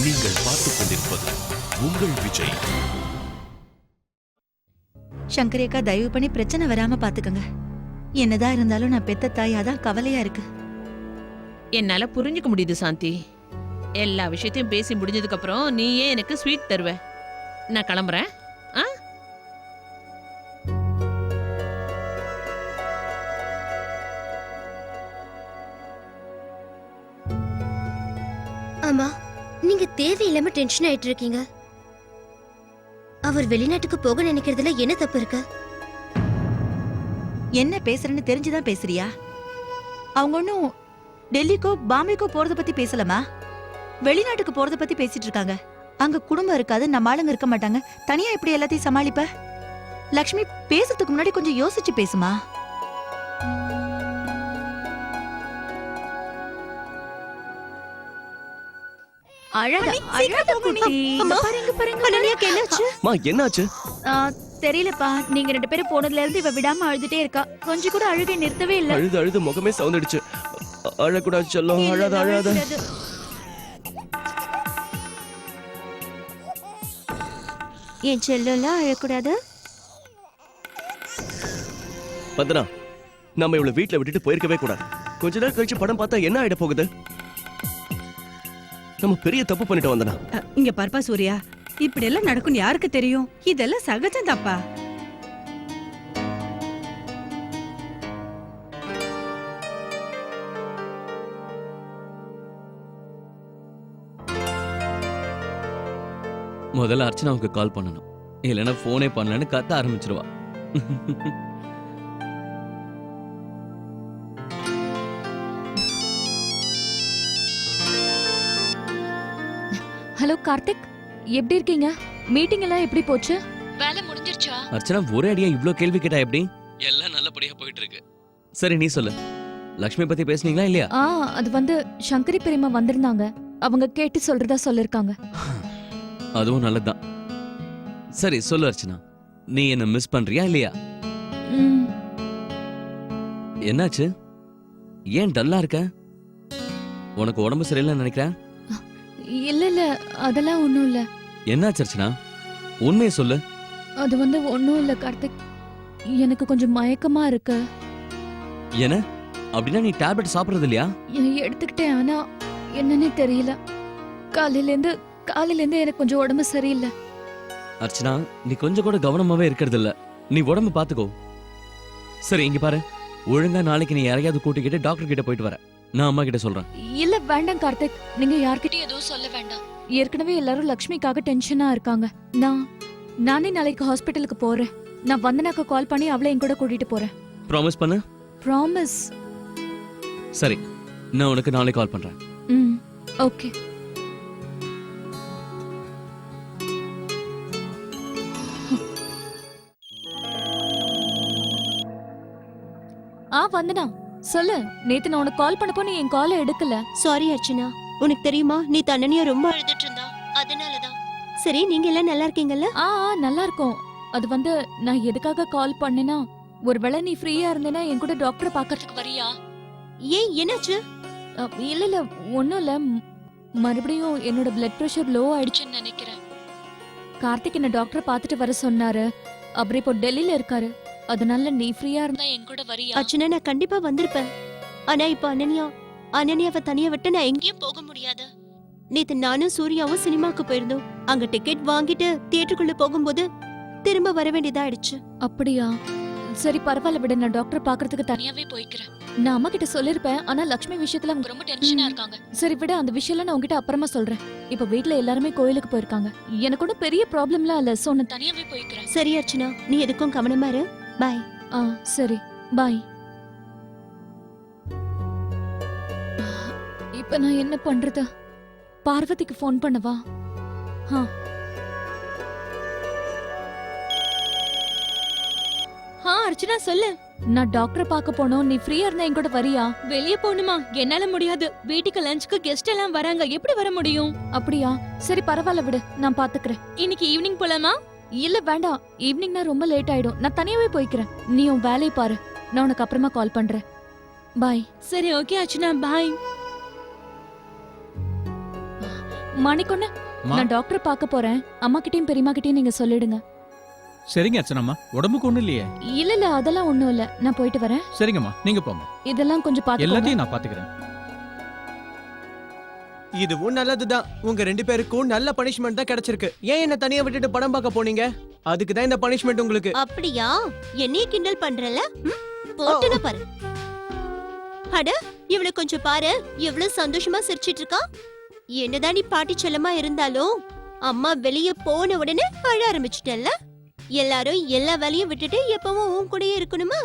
நீங்கள் பார்த்துக் கொண்டிருப்பது உங்கள் விஜய். சங்கரேக்கா, தயவு பண்ணி பிரச்சனை வராம பாத்துக்கங்க. என்னதான் இருந்தாலும் நான் பெத்த தாயாதான் கவலையா இருக்கு. என்னால புரிஞ்சுக்க முடியுது சாந்தி. எல்லா விஷயத்தையும் பேசி முடிஞ்சதுக்கு அப்புறம் நீயே எனக்கு ஸ்வீட் தருவ. நான் கிளம்புறேன். ஆமா, நீங்க தேவையில்லாம டென்ஷன் ஆயிட்டு இருக்கீங்க. அவர் வெளிநாட்டுக்கு போக நினைக்கிறதுல என்ன தப்பு இருக்கு? என்ன பேசுறேன்னு தெரிஞ்சுதான் பேசுறியா? அவங்க ஒன்னும் டெல்லிக்கோ பாம்பேக்கோ போறத பத்தி பேசலாமா? வெளிநாட்டுக்கு போறத பத்தி பேசிட்டு இருக்காங்க. அங்க குடும்பம் இருக்காது, நம்ம ஆளுங்க இருக்க மாட்டாங்க. தனியா எப்படி எல்லாத்தையும் சமாளிப்ப? லக்ஷ்மி, பேசுறதுக்கு முன்னாடி கொஞ்சம் யோசிச்சு பேசுமா. என்னாச்சு? தெரியலப்பா, நீங்க 2 பேரும் போனதுல இருந்து இவ விடாம அழுதுட்டே இருக்கா. கொஞ்சம் கூட அழுகை நிறுத்தவே இல்ல. அழுது முகமே சவுந்துடுச்சு. அழக்கூடாது செல்லம், அழாத. என் செல்லம் அழக்கூடாது. பத்ரா, நம்ம இவளை வீட்டுல விட்டுட்டு போயிருக்கவே கூடாது. கொஞ்ச நேரம் கழிச்சு படம் பார்த்தா என்ன ஆயிட போகுது? நம்ம பெரிய தப்பு பண்ணிட்டு வந்தனா. இங்க பர்பா சூர்யா, இப்படி எல்லாம் நடக்கும் யாருக்கு தெரியும்? இதெல்லாம் சகஜம் தாப்பா. முதல்ல அர்ச்சனாவுக்கு கால் பண்ணணும், இல்லைன்னா போனே பண்ணலன்னு கத்த ஆரம்பிச்சிருவா. ஹலோ கார்த்திக், எப்படி இருக்கீங்க? மீட்டிங் எல்லாம் எப்படி போச்சு? வேலை முடிஞ்சிருச்சா? அர்ச்சனா ஒரே அடியா இவ்ளோ கேள்வி கேட்டா எப்படி? எல்லாம் நல்லபடியா போயிட்டு இருக்கு. சரி, நீ சொல்லு, லக்ஷ்மி பத்தி பேசுனீங்களா இல்லையா? அது வந்து சங்கரி பெரியம்மா வந்திருந்தாங்க. அவங்க கேட்டு சொல்றதா சொல்லிருக்காங்க. அதுவும் நல்லதுதான். சரி சொல்லு அர்ச்சனா, நீ என்ன மிஸ் பண்றியா இல்லையா? என்னாச்சு? ஏன் டல்லா இருக்க? உனக்கு உடம்பு சரியில்லைன்னு நினைக்கிறேன். இல்ல, அதெல்லாம் ஒண்ணும் இல்ல. என்னாச்சு அர்ச்சனா? உண்மையை சொல்லு. அது வந்து ஒண்ணும் இல்ல கார்த்திக், எனக்கு கொஞ்சம் மயக்கமா இருக்கு. என்ன அப்படின்னா நீ டேப்லெட் சாப்பிடுறது இல்லையா? எடுத்துக்கிட்டேன், ஆனா என்னன்னே தெரியல. காலையில இருந்து எனக்கு கொஞ்சம் உடம்பு சரியில்லை. அர்ச்சனா, நீ கொஞ்சம் கூட கவனமாவே இருக்கிறது இல்ல. நீ உடம்பு பாத்துக்கோ. சரி, இங்க பாரு, ஒழுங்கா நாளைக்கு நீ யாரையாவது கூட்டிக்கிட்டு டாக்டர் கிட்ட போயிட்டு வர. நான் அம்மா கிட்ட சொல்றேன். இல்ல வேண்டாம் கார்த்திக், நீங்க யார்கிட்டயும் எதுவும் சொல்ல வேண்டாம். ஏற்கனவே எல்லாரும் லக்ஷ்மிக்காக டென்ஷனா இருக்காங்க. நானே நாளைக்கு ஹாஸ்பிட்டலுக்கு போறேன். நான் வந்தனாக்க கால் பண்ணி அவளை என் கூட கூட்டிட்டு போறேன். ப்ராமிஸ் பண்ணு. ப்ராமிஸ். சரி, நான் உனக்கு நாளைக்கு கால் பண்றேன். ஓகே. வந்தனா சொல்லு. நேத்து நான் உனக்கு கால் பண்ணப்போ நீ என் காலை எடுக்கல. சாரி அர்ச்சனா, உனக்கு தெரியுமா நீ தன்னனியா ரொம்ப அழுதுட்டு இருந்தா, அதனாலதான். சரி, நீங்க எல்லாம் நல்லா இருக்கீங்கல்ல? நல்லா இருக்கோம். அது வந்து நான் எதுக்காக கால் பண்ணேனா, ஒருவேளை நீ ஃப்ரீயா இருந்தேனா என் கூட டாக்டரை பாக்கறதுக்கு வரியா? ஏன், என்னாச்சு? இல்ல ஒண்ணும் இல்ல. மறுபடியும் என்னோட பிளட் பிரஷர் லோ ஆயிடுச்சுன்னு நினைக்கிறேன். கார்த்திக் என்ன டாக்டரை பாத்துட்டு வர சொன்னாரு. அப்புறம் இப்போ டெல்லியில இருக்காரு. அதனால நீ ஃப்ரீயா இருந்தா என் கூட வரியா? அர்ச்சனா, நான் கண்டிப்பா வந்திருப்பேன். ஆனா இப்ப அனன்யாவை தனியா விட்டு நான் எங்கேயும் போக முடியாது. நேத்து நானும் சூர்யாவும் சினிமாக்கு போயிருந்தோம். அங்க டிக்கெட் வாங்கிட்டு தியேட்டருக்குள்ள போகும்போது திரும்ப வர வேண்டியதா ஆயிடுச்சு. அப்படியா? சரி பரவாயில்ல விட, நான் டாக்டர் பாக்குறதுக்கு தனியாவே போய்க்கிறேன். நான் அம்மா கிட்ட சொல்லிருப்பேன், ஆனா லக்ஷ்மி விஷயத்துல அவங்க ரொம்ப டென்ஷனா இருக்காங்க. சரி விட, அந்த விஷயம்லாம் நான் உங்ககிட்ட அப்புறமா சொல்றேன். இப்ப வீட்ல எல்லாருமே கோயிலுக்கு போயிருக்காங்க. எனக்கு ஒன்றும் பெரிய ப்ராப்ளம்லாம் இல்ல. சோ நான் தனியாவே போய்க்கிறேன். சரி அர்ச்சனா, நீ எதுக்கும் கவனமா இரு. பாய். சரி பாய். இப்ப நான் என்ன பண்றது? பார்வதிக்கு ஃபோன் பண்ணவா? அர்ச்சனா சொல்லு. நான் டாக்டரை பார்க்க போனோம். நீ ஃப்ரீயா இருந்தா என் கூட வரியா? வெளிய போணுமா? என்னால முடியாது. வீட்டுக்கு லஞ்சுக்கு கெஸ்ட் எல்லாம் வராங்க. எப்படி வர முடியும்? அப்படியா? சரி பரவாயில்ல விடு, நான் பாத்துக்கிறேன். இன்னைக்கு ஈவினிங் போலாமா? இல்ல வேண்டாம், ஈவினிங்னா ரொம்ப லேட் ஆயிடும். நான் தனியாவே போய்க்கிறேன். நீ உன் வேலையை பாரு. நான் உனக்கு அப்புறமா கால் பண்றேன். பாய். சரி ஓகே அர்ச்சனா, பாய். மாணிக்கொண்ணு மா. நான் டாக்டர் பார்க்க போறேன். அம்மா கிட்டயும் பெரியம்மா கிட்டயும் நீங்க சொல்லிடுங்க. சரிங்க அர்ச்சனாம்மா, உடம்புக்கு ஒண்ணும் இல்லையே. இல்ல இல்ல அதெல்லாம் ஒண்ணும் இல்ல. நான் போயிட்டு வரேன். சரிங்கம்மா, நீங்க போங்க. இதெல்லாம் கொஞ்சம் பாத்து எல்லாத்தையும் நான் பாத்துக்கிறேன். இதுவும் நல்லதுதான். உங்க 2 பேருக்கும் நல்ல பனிஷ்மெண்ட் தான் கிடைச்சிருக்கு. ஏன் என்ன தனியா விட்டுட்டு படம் பார்க்க போனீங்க? அதுக்கு தான் இந்த பனிஷ்மெண்ட் உங்களுக்கு. அப்படியா? என்னைய கிண்டல் பண்றல? போட்டுன பாரு. அட இவளை கொஞ்சம் பாரு, எவ்வளவு சந்தோஷமா சிரிச்சிட்டு இருக்கா. என்னதான் நீ பாட்டி செல்லமா இருந்தாலும் அம்மா வெளியே போன உடனே அழ ஆரம்பிச்சிட்டல்ல. எல்லாரும் எல்லா வேலையும் விட்டுட்டு எப்பவும் உன் கூடயே இருக்கணுமா?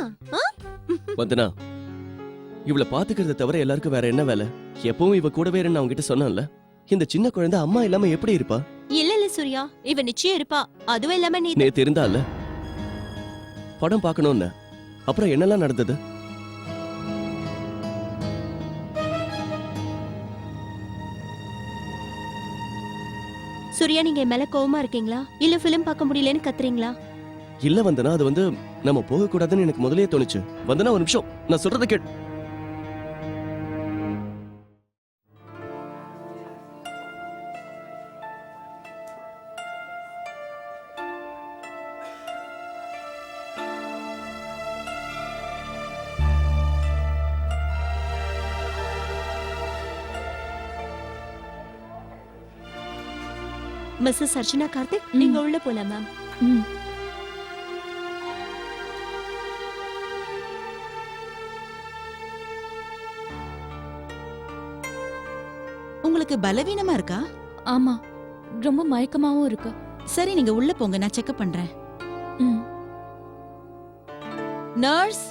வந்தனா, இவளை பாத்துக்கிறத தவிர எல்லாருக்கும் வேற என்ன வேலை? எப்பவும் இவ கூடவே இருந்து நான் உங்ககிட்ட சொன்னேன்ல. இந்த சின்ன குழந்தை அம்மா இல்லாம எப்படி இருப்பா? இல்ல இல்ல சூர்யா, இவ நிச்சயம் இருப்பா. அதுவும் இல்லாம நீ நேத்து இருந்தால படம் பார்க்கணும்னு. அப்புறம் என்னெல்லாம் நடந்தது? சூர்யா, நீங்க என் மேல கோவமா இருக்கீங்களா? இல்ல பிலிம் பார்க்க முடியலன்னு கத்துறீங்களா? இல்ல வந்தனா, அது வந்து நம்ம போக கூடாதுன்னு எனக்கு முதல்லயே தோணுச்சு. வந்தனா ஒரு நிமிஷம், நான் சொல்றத கேட். மிஸ்ஸஸ் அர்ச்சனா கார்த்திக், நீங்க உள்ள போலாம் மேம். ம். உங்களுக்கு பலவீனமா இருக்கா? ஆமா, ரொம்ப மயக்கமாவும் இருக்கு. சரி, நீங்க உள்ள போங்க, நான் செக்அப் பண்றேன். ம். நர்ஸ்,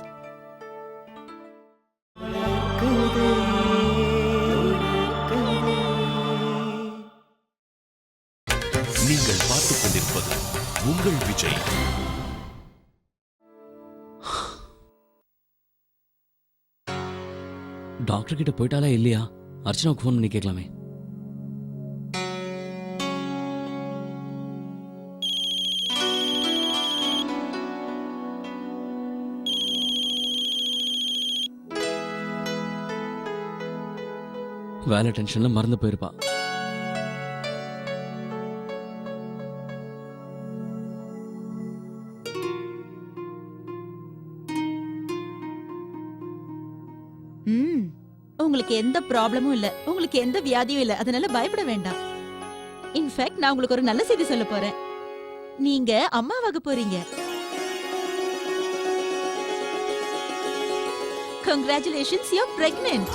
நீங்கள் பார்த்துக் கொண்டிருப்பது உங்கள் விஜய். டாக்டர் கிட்ட போயிட்டாலா இல்லையா? அர்ச்சனாவுக்கு ஃபோன் பண்ணி கேட்கலாமே. வேலை டென்ஷன்ல மறந்து போயிருப்பா. உங்களுக்கு எந்த ப்ராப்ளமும் இல்ல, உங்களுக்கு எந்த வியாதியும் இல்ல, அதனால பயப்பட வேண்டாம். இன்ஃபேக்ட் நான் உங்களுக்கு ஒரு நல்ல செய்தி சொல்ல போறேன். நீங்க அம்மாவாக போறீங்க. Congratulations, you're pregnant.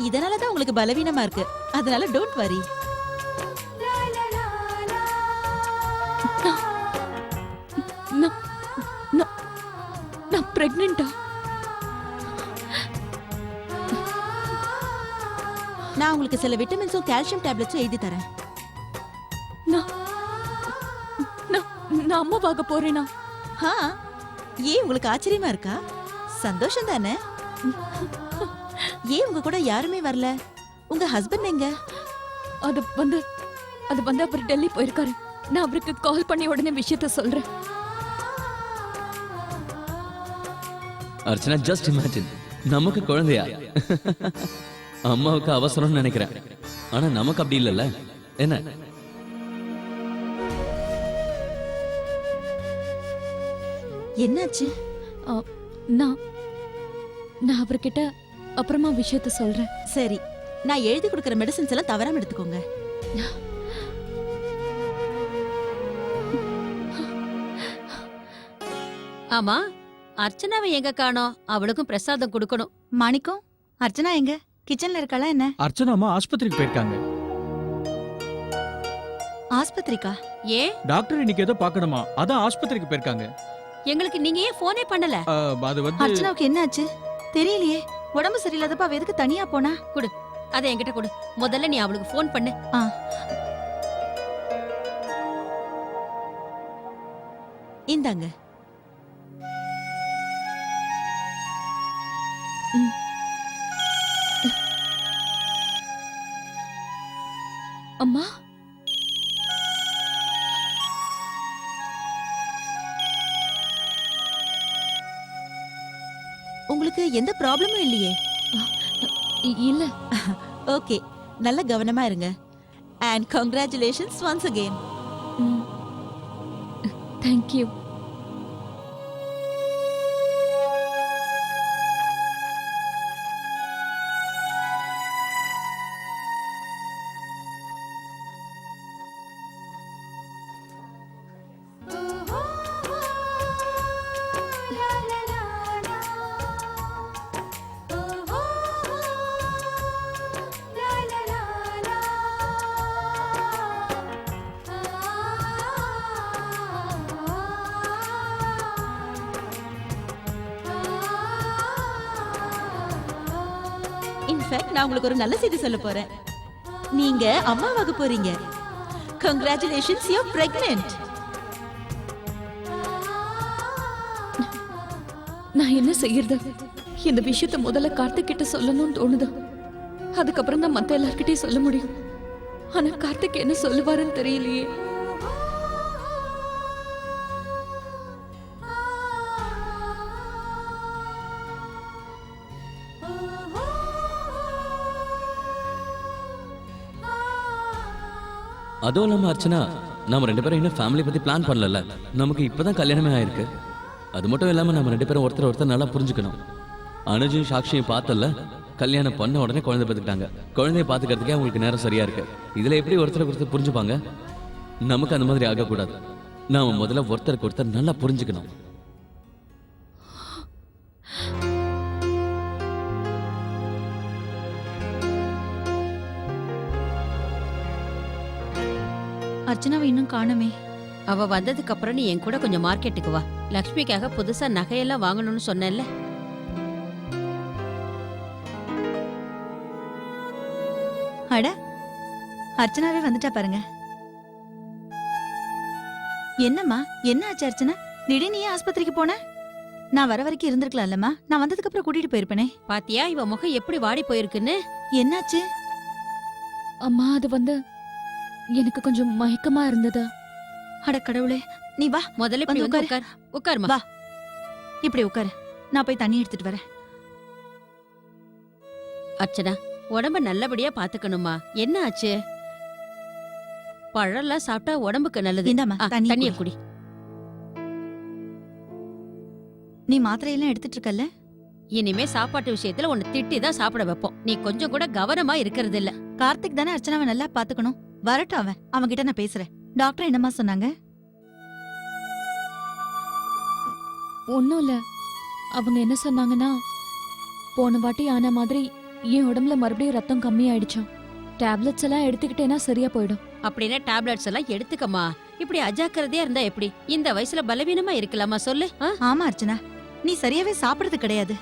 இதனால தான் உங்களுக்கு பலவீனமா இருக்கு. அதனால டோன்ட் வரி. நான் பிரெக்னென்ட்டா? நான் உங்களுக்கு சில விட்டமின்ஸும் கால்சியம் டேப்லெட்ஸும் எழுதி தரேன். நான் அம்மாவாக போறேனா? ஏன் உங்களுக்கு ஆச்சரியமா இருக்கா? சந்தோஷம் தானே? ஏன் உங்க கூட யாருமே வரல? உங்க ஹஸ்பண்ட் எங்க? அது வந்து அவர் டெல்லி போயிருக்காரு. நான் அவருக்கு கால் பண்ணி உடனே விஷயத்த சொல்றேன். அர்ச்சனா, ஜஸ்ட் இமேஜின், நமக்கு குழந்தையா? அம்மாவுக்கு அவசரம்னு நினைக்கிறேன். ஆனா நமக்கு அப்படி இல்லைல்ல. என்ன? என்னாச்சு? நான் அவர்கிட்ட அப்புறமா விஷயத்த சொல்றேன். சரி, நான் எழுதி கொடுக்கிற மெடிசின்ஸ் எல்லாம் தவறாம எடுத்துக்கோங்க. ஆமா, அர்ச்சனாவை எங்க காணோம்? அவளுக்கும் பிரசாதம் கொடுக்கணும். மாணிக்கம், அர்ச்சனா எங்க? கிச்சன்ல இருக்காளா என்ன? அர்ச்சனாம்மா ஆஸ்பத்திரிக்கு போயிருக்காங்க. ஆஸ்பத்திரிக்கா? ஏன்? டாக்டர் இன்னைக்கு ஏதோ பார்க்கணுமா, அதான் ஆஸ்பத்திரிக்கு போயிருக்காங்க. எங்களுக்கு நீங்க ஏன் போனே பண்ணல? அது வந்து அர்ச்சனாவுக்கு என்னாச்சு தெரியலையே. உடம்பு சரியில்லாதப்ப அவ எதுக்கு தனியா போனா? அத என்கிட்ட கொடு. முதல்ல நீ அவளுக்கு போன் பண்ணு. இந்தாங்க. அம்மா, உங்களுக்கு எந்த ப்ராப்ளமும் இல்லையே? இல்ல ஓகே, நல்ல கவனமா இருங்க. And congratulations once again. Thank you. In fact நான் உங்களுக்கு ஒரு நல்ல செய்தி சொல்ல போறேன். நீங்க அம்மாவாக போறீங்க. Congratulations, you are pregnant. நான் என்ன செய்யறது? இந்த விஷயத்த முதல்ல கார்த்திக் கிட்ட சொல்லணும்னு தோணுது. அதுக்கப்புறம் தான் மத்த எல்லார்கிட்டயும் சொல்ல முடியும். ஆனா கார்த்திக் என்ன சொல்லுவாருன்னு தெரியலையே. அதுவும் இல்லாம அர்ச்சனா, நம்ம 2 பேரும் இன்னும் ஃபேமிலி பத்தி பிளான் பண்ணல. நமக்கு இப்பதான் கல்யாணமே ஆயிருக்கு. அது மட்டும் இல்லாம நம்ம 2 பேரும் ஒருத்தர் நல்லா புரிஞ்சுக்கணும். அனுஜும் சாக்ஷியும் பார்த்தல, கல்யாணம் பண்ண உடனே குழந்தை பார்த்துக்கிட்டாங்க. குழந்தைய பார்த்துக்கிறதுக்கே அவங்களுக்கு நேரம் சரியா இருக்கு. இதுல எப்படி ஒருத்தருக்கு புரிஞ்சுப்பாங்க? நமக்கு அந்த மாதிரி ஆகக்கூடாது. நாம முதல்ல ஒருத்தருக்கு ஒருத்தர் நல்லா புரிஞ்சுக்கணும். அர்ச்சனாவை இன்னும் காணுமே. அவ வந்ததுக்கு அப்புறம் நீ என் கூட கொஞ்சம் மார்க்கெட்டுக்கு வா. லக்ஷ்மிக்காக புதுசா நகையெல்லாம் வாங்கணும்னு சொன்னேன்ல. அட, அர்ச்சனாவே வந்துட்டா பாருங்க. என்னம்மா, என்ன ஆச்சு அர்ச்சனா? திடீர்னு ஏன் ஆஸ்பத்திரிக்கு போன? நான் வர வரைக்கும் இருந்திருக்கலாம்லம்மா. நான் வந்ததுக்கு அப்புறம் கூட்டிட்டு போயிருப்பேனே. பாத்தியா இவ முகம் எப்படி வாடி போயிருக்குன்னு? என்னாச்சு? அம்மா, அது வந்து எனக்கு கொஞ்சம் மயக்கமா இருந்தது. அட கடவுளே, நீ வா, முதல்ல இப்படி வந்து வந்து உட்கார். உட்காருமா. வா. இப்படி உட்காரு, நான் போய் தண்ணி எடுத்துட்டு வரேன். அர்ச்சனா, உடம்ப நல்லபடியா பாத்துக்கணுமா. என்ன ஆச்சு? பழம்லாம் சாப்பிட்டா உடம்புக்கு நல்லது. இந்தாம்மா, ஆ, தண்ணி தண்ணிய குடி. குடி. நீ மாத்திரையெல்லாம் எடுத்துட்டு இருக்கல்ல? இனிமே சாப்பாட்டு விஷயத்துல உன்னை திட்டி தான் சாப்பிட வைப்போம். நீ கொஞ்சம் கூட கவனமா இருக்கிறது இல்ல. கார்த்திக் தானே அர்ச்சனாவை நல்லா பாத்துக்கணும். வரட்டும், அவன் கிட்ட நான் பேசுறேன். டாக்டர் என்னம்மா சொன்னாங்க? ஒன்னும் இல்ல. அவங்க என்ன சொன்னாங்கன்னா, போன வாட்டி ஆன மாதிரி என் உடம்புல மறுபடியும் ரத்தம் கம்மியாயிடுச்சாம். டேப்லெட்ஸ் எல்லாம் எடுத்துக்கிட்டேன்னா சரியா போயிடும். அப்படின்னா டேப்லெட்ஸ் எல்லாம் எடுத்துக்கமா. இப்படி அஜாக்கிரதையா இருந்தா எப்படி? இந்த வயசுல பலவீனமா இருக்கலாமா சொல்லு? ஆமா அர்ச்சனா, நீ சரியாவே சாப்பிடுறது கிடையாது.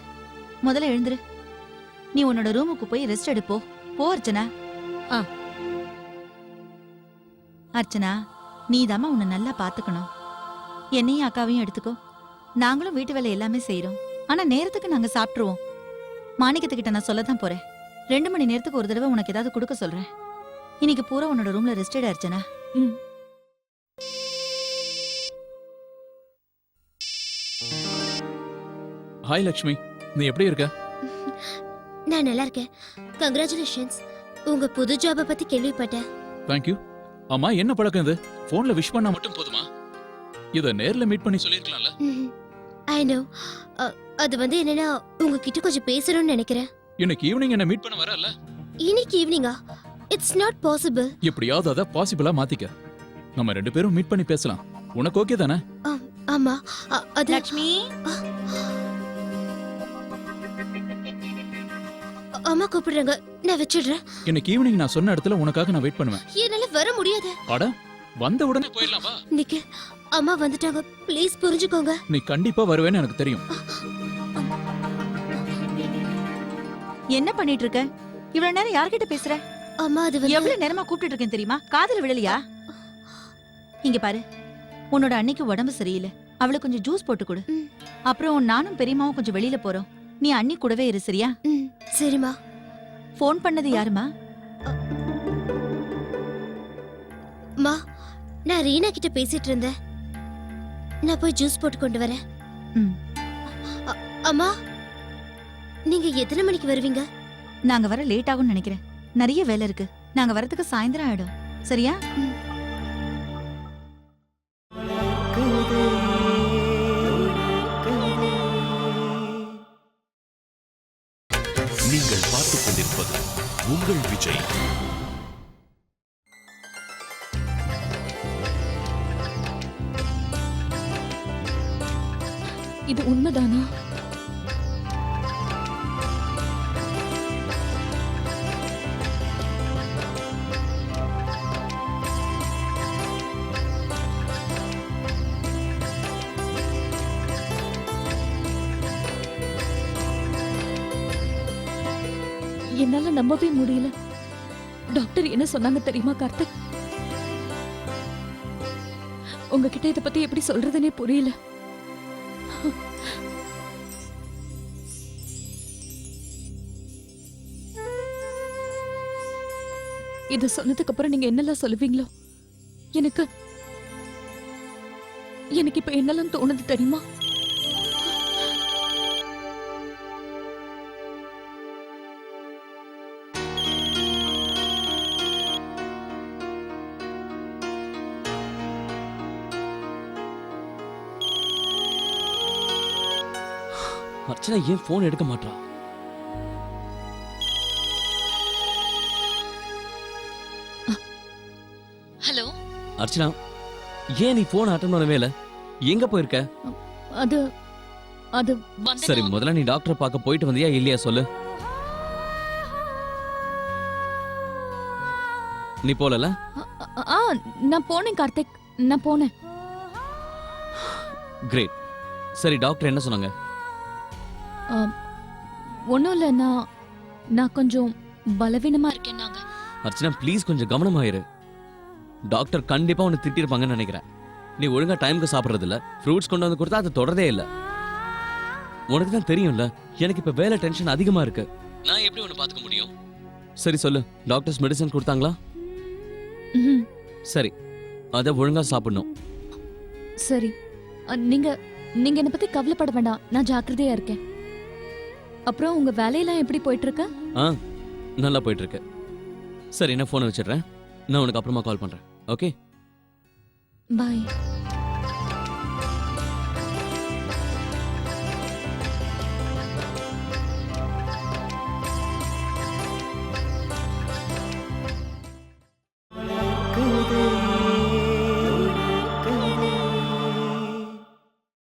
முதல்ல எழுந்துரு. நீ உன்னோட ரூமுக்கு போய் ரெஸ்ட் எடுப்போ. போ அர்ச்சனா. ஆ. அர்ச்சனா, நீதாம்மா உன்னை நல்லா பாத்துக்கணும். என்னையும் அக்காவையும் எடுத்துக்கோ. நாங்களும் வீட்டு வேலை எல்லாமே செய்யறோம். ஆனா நேரத்துக்கு நாங்க சாப்பிட்டுருவோம். மாணிக்கத்துக்கிட்ட நான் சொல்லதான் போறேன். 2 மணி நேரத்துக்கு ஒரு தடவை உனக்கு ஏதாவது கொடுக்க சொல்றேன். இன்னைக்கு பூரா உன்னோட ரூம்ல ரெஸ்ட் எடு அர்ச்சனா. ஹாய் லக்ஷ்மி, நீ எப்படி இருக்க? நான் நல்லா இருக்கேன். கங்க்ராச்சுலேஷன்ஸ். உங்க புது ஜாப பத்தி கேள்விப்பட்டேன். தேங்க்யூ. அம்மா, என்ன பழக்கம் இது? போன்ல விஷ் பண்ணா மட்டும் போதுமா? இத நேர்ல மீட் பண்ணி சொல்லிருக்கலாம்ல. I know. அது வந்து என்னன்னா, உங்ககிட்ட கொஞ்சம் பேசணும்னு நினைக்கிறேன். இன்னைக்கு ஈவினிங் என்ன மீட் பண்ண வரல? இன்னைக்கு ஈவினிங்கா? It's not possible. எப்படியாவது அத பாசிபிளா மாத்திக்க. நம்ம 2 பேரும் மீட் பண்ணி பேசலாம். உனக்கு ஓகே தானே? ஆமா. அது லக்ஷ்மி, அம்மா கூப்பிடுறாங்க, நான் வச்சிடுறேன். இன்னைக்கு ஈவினிங் நான் சொன்ன இடத்துல உனக்காக நான் வெயிட் பண்ணுவேன். என்னால வர முடியாது. அட, வந்த உடனே போயிடலாம் வா. நிக்கு, அம்மா வந்துட்டாங்க, ப்ளீஸ் புரிஞ்சுக்கோங்க. நீ கண்டிப்பா வருவேன்னு எனக்கு தெரியும். என்ன பண்ணிட்டு இருக்க? இவ்வளவு நேரம் யார்கிட்ட பேசுற? அம்மா, அது வந்து எவ்வளவு நேரமா கூப்பிட்டு இருக்கேன் தெரியுமா? காதுல விழலையா? இங்க பாரு, உன்னோட அன்னைக்கு உடம்பு சரியில்லை. அவளுக்கு கொஞ்சம் ஜூஸ் போட்டு கொடு. அப்புறம் நானும் பெரியம்மாவும் கொஞ்சம் வெளியில போறோம். நீ அண்ணி கூடவே இரு, சரியா? சரிம்மா. ஃபோன் பண்ணது யாருமா? மா, நான் ரீனா கிட்ட பேசிட்டு இருந்தேன். நான் போய் ஜூஸ் போட்டு கொண்டு வரேன். ம். அம்மா, நீங்க எத்தனை மணிக்கு வருவீங்க? நாங்க வர லேட் ஆகும்னு நினைக்கிறேன். நிறைய வேலை இருக்கு. நாங்க வரதுக்கு சாயந்தரம் ஆயிடும். சரியா? நீங்கள் பார்த்துக் கொண்டிருப்பது உங்கள் விஜய். இது உண்மைதானா? என்னால நம்பவே முடியல. டாக்டர் என்ன சொன்னாங்க தெரியுமா கார்த்திக்? உங்ககிட்ட இத பத்தி எப்படி சொல்றதுனே புரியல. இத சொன்னதுக்கு அப்புறம் நீங்க என்னெல்லாம் சொல்லுவீங்களோ எனக்கு இப்ப என்னெல்லாம் தோணுது தெரியுமா? அர்ச்சனா ஏன் போன் எடுக்க மாட்டா? ஹலோ அர்ச்சனா, ஏன் நீ போன் அட்டன் பண்ணவே இல்ல? எங்க போயிருக்க? அது சரி, முதல்ல நீ டாக்டரை பார்க்க போயிட்டு வந்தியா இல்லையா சொல்லு. நீ போலல? நான் போனேன் கார்த்திக், நான் போனேன். கிரேட். சரி, டாக்டர் என்ன சொன்னாங்க? ஒன்றும் இல்லை, நான் கொஞ்சம் பலவீனமா இருக்கேன். நாங்க அர்ச்சனா ப்ளீஸ் கொஞ்சம் கவனமாயிரு. டாக்டர் கண்டிப்பா உன்னை திட்டிருப்பாங்கன்னு நினைக்கிறேன். நீ ஒழுங்கா டைமுக்கு சாப்பிட்றது இல்ல, ஃப்ரூட்ஸ் கொண்டு வந்து கொடுத்தா அது தொடரதே இல்ல. உனக்கு தான் தெரியும்ல, எனக்கு இப்ப வேலை டென்ஷன் அதிகமா இருக்கு. நான் எப்படி உன்னை பாத்துக்க முடியும்? சரி சொல்லு, டாக்டர்ஸ் மெடிசன் கொடுத்தாங்களா? சரி, அத ஒழுங்கா சாப்பிடணும். சரி, நீங்க என்னை பத்தி கவலைப்பட வேண்டாம், நான் ஜாக்கிரதையா இருக்கேன். அப்புறம் உங்க வேலையெல்லாம் எப்படி போயிட்டு இருக்கு? நல்லா போயிட்டு இருக்கு. சரி, நான் போனை வச்சிடுறேன். நான் உனக்கு அப்புறமா கால் பண்றேன். ஓகே, பாய்.